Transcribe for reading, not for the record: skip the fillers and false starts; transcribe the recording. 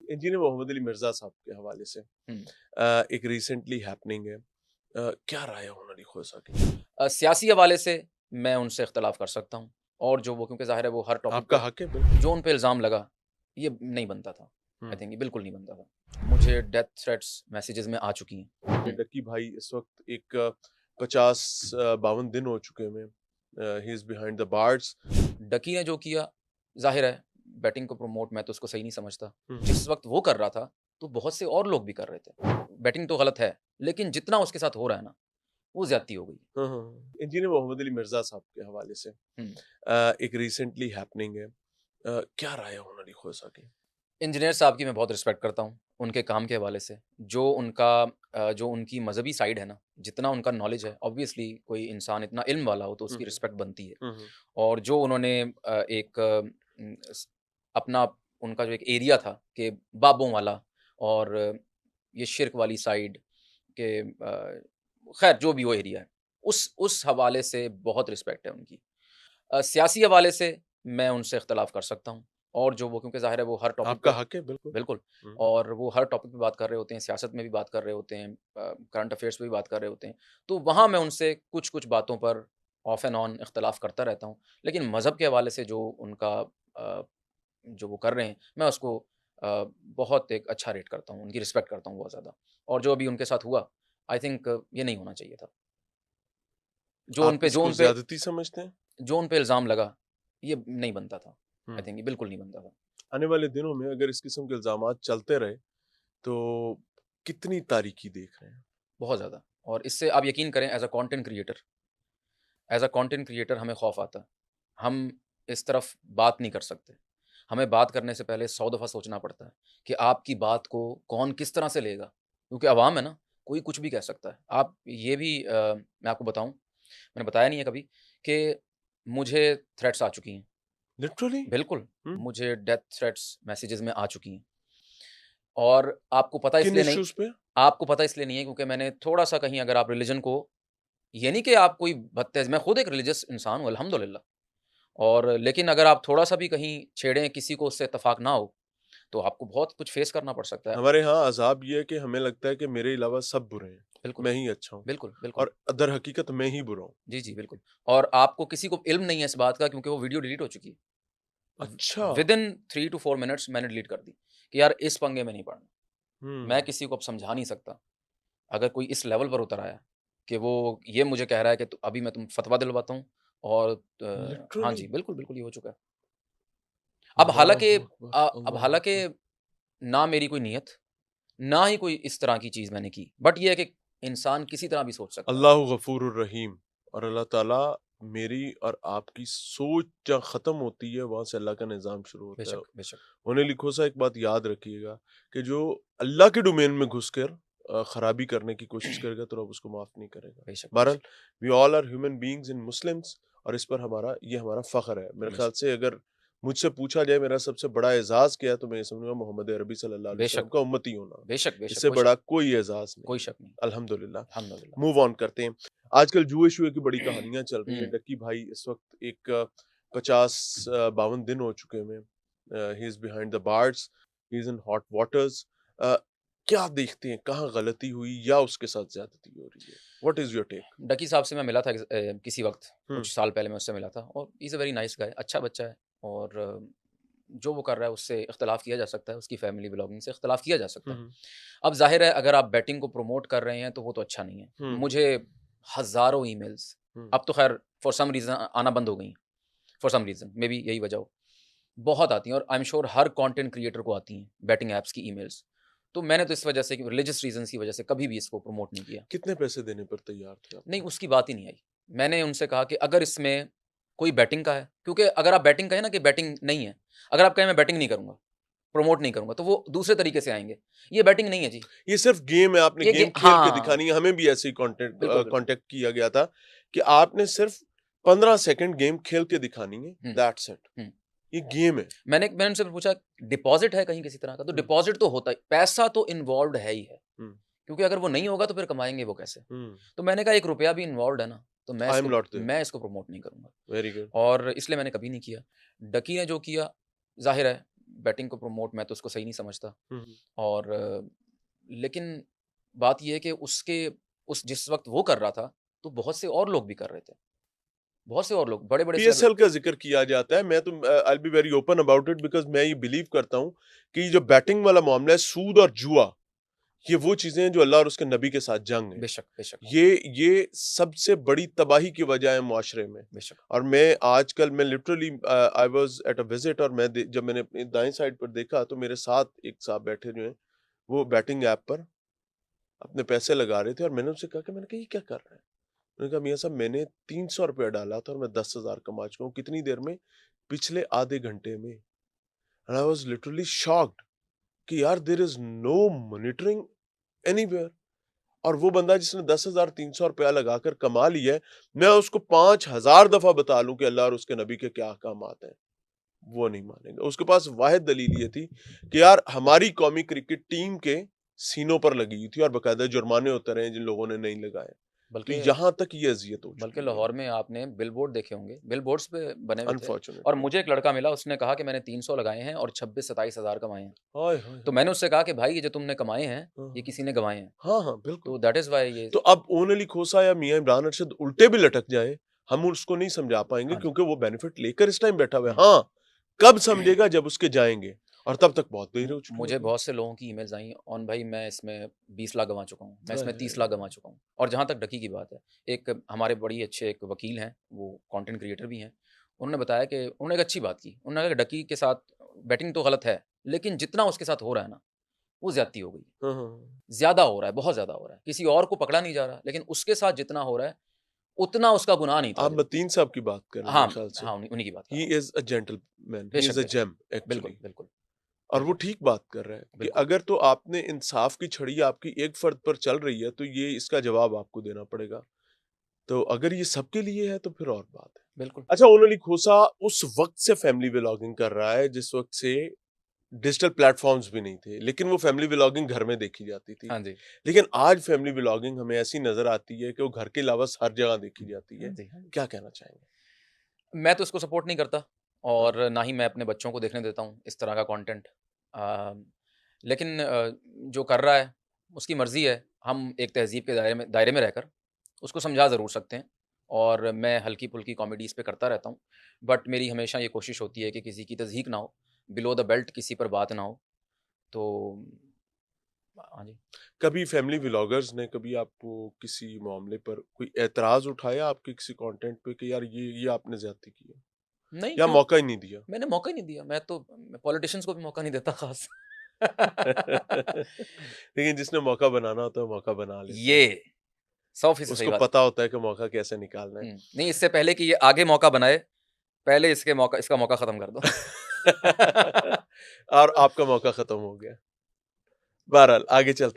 Engineer Mohammad Ali Mirza साहब के हवाले से हम्म। एक रिसेंटली हैपनिंग है। क्या राय है उन अली खोसा की? सियासी हवाले से मैं उनसे इख्तलाफ कर सकता हूँ और जो वो क्योंकि ज़ाहिर है वो हर टॉपिक आपका पे हक है बिल्कुल। जो उन पे इल्ज़ाम लगा, ये नहीं बनता था। आई हम्म। थिंक ये बिल्कुल नहीं बनता था। मुझे डेथ थ्रेट्स मैसेजेस में आ चुकी हैं। डक्की भाई इस वक्त एक 50-52 दिन हो चुके हैं, he is behind the bars. Ducky ने जो किया, ज़ाहिर है बैटिंग को प्रमोट मैं तो उसको सही नहीं समझता। हम्म। जिस वक़्त वो कर रहा था, तो बहुत से और लोग भी कर रहे थे। बैटिंग तो गलत है, लेकिन जितना उसके साथ हो रहा है ना, वो ज़्यादती हो गई। हाँ, हाँ, हाँ। इंजीनियर मोहम्मद अली मिर्जा साहब के हवाले से हुँ। एक रिसेंटली हैपनिंग है। क्या राय है उन अली खोसा की? इंजीनियर साहब की मैं बहुत रिस्पेक्ट करता हूँ, उनके काम के हवाले से। जो उनकी मज़हबी साइड है ना, जितना उनका नॉलेज है, ऑब्वियसली कोई इंसान इतना इल्म वाला हो तो हम्म। उसकी रिस्पेक्ट बनती है। हम्म। और जो उन्होंने एक अपना उनका जो एक एरिया था कि बाबों वाला और ये शिर्क वाली साइड के खैर जो भी वो एरिया है, उस हवाले से बहुत रिस्पेक्ट है उनकी। सियासी हवाले से मैं उनसे इख्तलाफ कर सकता हूँ और जो वो क्योंकि ज़ाहिर है वो हर टॉपिक आपका पे हक है बिल्कुल। बिल्कुल। हम्म। और वो हर टॉपिक पे बात कर रहे होते हैं, सियासत में भी बात कर रहे होते हैं, करंट अफेयर्स पे भी बात कर रहे होते हैं। तो वहाँ मैं उनसे कुछ-कुछ बातों पर ऑफ एंड ऑन इख्तलाफ करता रहता हूँ। लेकिन मज़हब के हवाले से जो उनका जो वो कर रहे हैं, मैं उसको बहुत एक अच्छा रेट करता हूँ, उनकी रिस्पेक्ट करता हूँ बहुत ज़्यादा। और जो अभी उनके साथ हुआ, आई थिंक ये नहीं होना चाहिए था। जो उन आप पे जो इसको उन पे ज्यादती समझते हैं? जो उन पे इल्ज़ाम लगा, ये नहीं बनता था। आई हम्म। थिंक ये बिल्कुल नहीं बनता था। आने वाले दिनों में अगर इस किस्म के इल्जामात चलते रहे तो कितनी तारीकी देख रहे हैं? बहुत ज़्यादा। और इससे आप यकीन करें एज़ अ कंटेंट क्रिएटर हमें खौफ़ आता है। हम इस तरफ बात नहीं कर सकते। हमें बात करने से पहले 100 दफ़ा सोचना पड़ता है कि आपकी बात को कौन किस तरह से लेगा। क्योंकि अवाम है ना, कोई कुछ भी कह सकता है। आप ये भी मैं आपको बताऊँ, मैंने बताया नहीं है कभी कि मुझे थ्रेट्स आ चुकी हैं। लिटरली? बिल्कुल, हम्म। मुझे डेथ थ्रेट्स मैसेजेस में आ चुकी हैं। और किन इश्यूज पे? आपको पता इसलिए नहीं है क्योंकि मैंने थोड़ा-सा कहीं अगर आप रिलिजन को ये नहीं कि आप कोई बदतज़ मैं खुद एक रिलीजियस इंसान हूँ अल्हम्दुलिल्लाह। और लेकिन अगर आप थोड़ा-सा भी कहीं छेड़ें, किसी को उससे इत्तेफ़ाक ना हो, तो आपको बहुत कुछ फ़ेस करना पड़ सकता है। हमारे यहाँ अज़ाब ये है कि हमें लगता है कि मेरे अलावा सब बुरे हैं, बिल्कुल, मैं ही अच्छा हूँ बिल्कुल, बिल्कुल। और दर हकीकत मैं ही बुरा हूँ। जी, जी, बिल्कुल। और आपको किसी को इल्म नहीं है इस बात का क्योंकि वो वीडियो डिलीट हो चुकी है। अच्छा। विदिन 3 टू 4 मिनट्स मैंने डिलीट कर दी कि यार इस पंगे में नहीं पड़ना। हुँ। मैं किसी को अब समझा नहीं सकता। अगर कोई इस लेवल पर उतर आया कि वो ये मुझे कह रहा है कि तु अभी मैं तुम फतवा दिलवाता हूँ और हाँ लिटरली? जी, बिल्कुल, बिल्कुल ये हो चुका है। अल्लाहु अकबर, अब अल्लाहु हालाँकि अकबर। ना मेरी कोई नियत, ना ही कोई इस तरह की चीज़ मैंने की। बट ये है कि इंसान किसी तरह भी सोच सकता है। अल्लाहु गफूरुर रहीम। और अल्लाह ताला मेरी और आपकी सोच जहाँ ख़त्म होती है, वहाँ से अल्लाह का निज़ाम शुरू होता है। बेशक, बेशक। उन्हें लिखो सा एक बात याद रखिएगा कि जो अल्लाह के डोमेन में घुसकर खराबी करने की कोशिश करेगा तो रब उसको माफ़ नहीं करेगा। बेशक, बहरहाल बेशक, we all are human beings इन मुस्लिम्स और इस पर हमारा फ़ख्र है। मेरे ख़्याल बेशक, से अगर मुझसे पूछा जाए मेरा सबसे बड़ा एज़ाज़ क्या है तो मैं ये समझूँगा मोहम्मद अरबी सल्लल्लाहु अलैहि वसल्लम बेशक, का उम्मती होना। बेशक, बेशक, इससे कोई शक बड़ा नहीं, कोई एज़ाज़ नहीं कोई है। शक नहीं। अल्हम्दुलिल्लाह। अल्हम्दुलिल्लाह। मूव ऑन करते हैं। आजकल जुए-शुए की बड़ी कहानियाँ चल रही हैं। हुँ। डक्की भाई इस वक़्त एक 50-52 दिन हो चुके हैं। He is behind the bars, he is in hot waters. Uh, क्या देखते हैं? कहाँ गलती हुई या उसके साथ ज़्यादती हो रही है? What is your take? Ducky साहब से मैं मिला था किसी वक़्त, हुँ। कुछ साल पहले मैं उससे मिला था और he is a very nice guy, अच्छा बच्चा है। और जो वो कर रहा है उससे इख्तिलाफ़ किया जा सकता है, उसकी फैमिली बिलॉगिंग से इख्तिलाफ़ किया जा सकता हुँ, है। हुँ। अब ज़ाहिर है अगर आप बैटिंग को प्रमोट कर रहे हैं तो वो तो अच्छा नहीं है। हुँ, मुझे हज़ारों ईमेल्स हुँ। अब तो ख़ैर फॉर सम रीज़न आना बंद हो गई हैं, फॉर सम रीज़न, मेबी यही वजह हो। बहुत आती हैं और I am sure her content creator को आती हैं बैटिंग ऐप्स की ईमेल्स। तो मैंने तो इस वजह से रिलीजियस रीज़न्स की वजह से कभी भी इसको प्रमोट नहीं किया। कितने पैसे देने पर तैयार थे आप नहीं, फिर? उसकी बात ही नहीं आई। मैंने उनसे कहा कि अगर इसमें कोई बैटिंग का है, क्योंकि अगर आप बैटिंग कहें ना कि बैटिंग नहीं है, अगर आप कहें मैं बैटिंग नहीं करूँगा, प्रमोट नहीं करूँगा, तो वो दूसरे तरीके से आएँगे। ये बैटिंग नहीं है जी। ये सिर्फ़ गेम है, आपने ये गे गेम खेल के हाँ, दिखानी है। हमें भी ऐसे ही बिल्कुल, बिल्कुल। कॉन्टैक्ट किया गया था कि आपने सिर्फ़ 15 सेकंड गेम खेल के दिखानी है, हुँ, दैट्स इट। हुँ। ये गेम है। मैंने उनसे पूछा डिपॉज़िट है कहीं किसी तरह का? तो हुँ, डिपॉज़िट तो होता ही पैसा तो इन्वॉल्व्ड है ही है, हुँ, क्योंकि अगर वो नहीं होगा तो फिर कमाएँगे वो कैसे? हुँ। तो मैंने कहा ₹1 भी इन्वॉल्व्ड है ना, तो आई एम नॉट देयर। मैं इसको प्रमोट नहीं करूँगा। Very good. और इसलिए मैंने कभी नहीं किया। डकी ने जो किया, ज़ाहिर है बैटिंग को प्रमोट मैं तो उसको सही नहीं समझता। हुँ, और लेकिन बात ये है कि उसके उस जिस वक़्त वो कर रहा था, तो बहुत से और लोग भी कर रहे थे। बहुत से और लोग, बड़े-बड़े सेलिब्रि पीएसएल का ज़िक्र किया जाता है। मैं तो I will be very open about it because मैं ये बिलीव करता हूँ कि जो बैटिंग वाला मामला है, सूद और जुआ, ये वो चीज़ें हैं जो अल्लाह और उसके नबी के साथ जंग है। बेशक, बेशक, ये सबसे बड़ी तबाही की वजह है मुआशरे में। बेशक। और मैं आजकल मैं literally I was at a visit और जब मैंने अपनी दाएँ साइड पर देखा तो मेरे साथ एक साहब बैठे जो हैं, वो बैटिंग ऐप पर अपने पैसे लगा रहे थे और मैंने उनसे कहा कि मैंने कहा ये क्या कर रहे हैं? उन्होंने कहा मियाँ साहब मैंने ₹300 डाला था और मैं 10,000 कमा चुका हूँ। कितनी देर में? पिछले आधे घंटे में। And I was literally shocked कि यार there is no monitoring anywhere. और वो बंदा जिसने 10,000 ₹300 लगाकर कमा लिया है, मैं उसको 5,000 दफ़ा बता लूँ कि अल्लाह और उसके नबी के क्या अहकामात हैं, वो नहीं मानेगा। उसके पास वाहिद दलील ये थी कि यार हमारी कौमी क्रिकेट टीम के सीनों पर लगी हुई थी और बाकायदा जुर्माने होते रहे हैं जिन लोगों ने नहीं लगाए। तो बल्कि यहाँ तक ये अज़ियत हो बल्कि चुकी है, लाहौर में आपने बिलबोर्ड देखे होंगे, बिलबोर्ड्स पे बने हुए थे। और अनफॉर्चुनेटली। मुझे एक लड़का मिला, उसने कहा कि मैंने 300 लगाए हैं और 26-27 हज़ार कमाए हैं। हाय, हाय, तो हाय! मैंने उससे कहा कि भाई ये जो तुमने कमाए हैं, हाँ, ये हाँ। किसी ने गँवाए हैं। हाँ, हाँ, बिल्कुल। तो दैट इज़ व्हाई ये तो अब ओन अली खोसा या मियाँ इमरान अरशद उल्टे भी लटक जाए, हम उसको नहीं समझा पाएँगे हाँ जी। क्योंकि वो बेनिफिट लेकर इस टाइम बैठा हुआ है। हुँ। हाँ, कब समझेगा जब उसके जाएँगे और तब तक बहुत देर हो चुकी मुझे होगी। बहुत से लोगों की ईमेल्स आई, "ऑन भाई मैं इसमें 20 लाख गँवा चुका हूँ, मैं हाय, इसमें हाय, 30 लाख हाय! गँवा चुका हूँ।" और जहाँ तक डकी की बात है, एक हमारे बड़ी अच्छे एक वकील हैं, वो कंटेंट क्रिएटर भी हैं। उन्होंने बताया कि उन्होंने एक अच्छी बात की। उन्होंने कहा कि डकी के साथ बैटिंग तो गलत है, लेकिन जितना उसके साथ हो रहा है ना, वो ज़्यादती हो गई है। हाँ, हाँ, हाँ। ज़्यादा हो रहा है, बहुत ज़्यादा हो रहा है। किसी और को पकड़ा नहीं जा रहा, लेकिन उसके साथ जितना हो रहा है, उतना उसका गुनाह नहीं था आप जो मतीन साहब की बात कर रहे हैं हाँ, मेरे ख्याल से। हाँ, उन्हीं की बात कर ही रहा हूँ। इज़ अ जेंटलमैन, ही बेशक, इज़ अ बेशक। जेम बिल्कुल, एक्चुअली। बिल्कुल, और वो बिल्कुल, ठीक बात कर रहा है कि बिल्कुल। अगर तो आपने इंसाफ की छड़ी आपकी एक फर्द पर चल रही है, तो ये इसका जवाब आपको देना पड़ेगा। तो अगर ये सबके लिए है तो फिर और बात है। बिल्कुल। अच्छा, ओन अली खोसा उस वक़्त से फैमिली व्लॉगिंग कर रहा है जिस वक़्त से डिजिटल प्लेटफ़ॉर्म्स भी नहीं थे, लेकिन वो फैमिली व्लॉगिंग घर में देखी जाती थी। हाँ जी। लेकिन आज फैमिली व्लॉगिंग हमें ऐसी नज़र आती है कि वो घर के अलावा हर जगह देखी जाती हाँ है। जी, हाँ जी। क्या कहना चाहेंगे? मैं तो इसको सपोर्ट नहीं करता हाँ, और ना ही मैं अपने बच्चों को देखने देता हूँ इस तरह का कंटेंट। लेकिन जो कर रहा है उसकी मर्ज़ी है। हम एक तहज़ीब के दायरे में रहकर उसको समझा ज़रूर सकते हैं और मैं हल्की-फुल्की कॉमेडीज़ पे करता रहता हूँ। बट मेरी हमेशा ये कोशिश होती है कि किसी की तज़हीक ना हो, बिलो द बेल्ट किसी पर बात ना हो। तो हाँ जी। कभी फैमिली व्लॉगर्स ने कभी आपको किसी मामले पर कोई ऐतराज़ उठाया आपके किसी कंटेंट पे कि यार ये आपने ज़्यादती की है नहीं या क्यों? मौका ही नहीं दिया? मैंने मौका ही नहीं दिया। मैं तो पॉलिटिशियंस को भी मौका नहीं देता ख़ास। लेकिन जिसने मौका बनाना होता है, वो मौका बना लेता ये है। 100% सही उसको बात पता की। होता है कि मौका कैसे निकालना है। नहीं इससे पहले कि ये आगे मौका बनाए, पहले इसका मौका ख़त्म कर दो। और आपका मौका खत्म हो गया। बहरहाल आगे चलते हैं।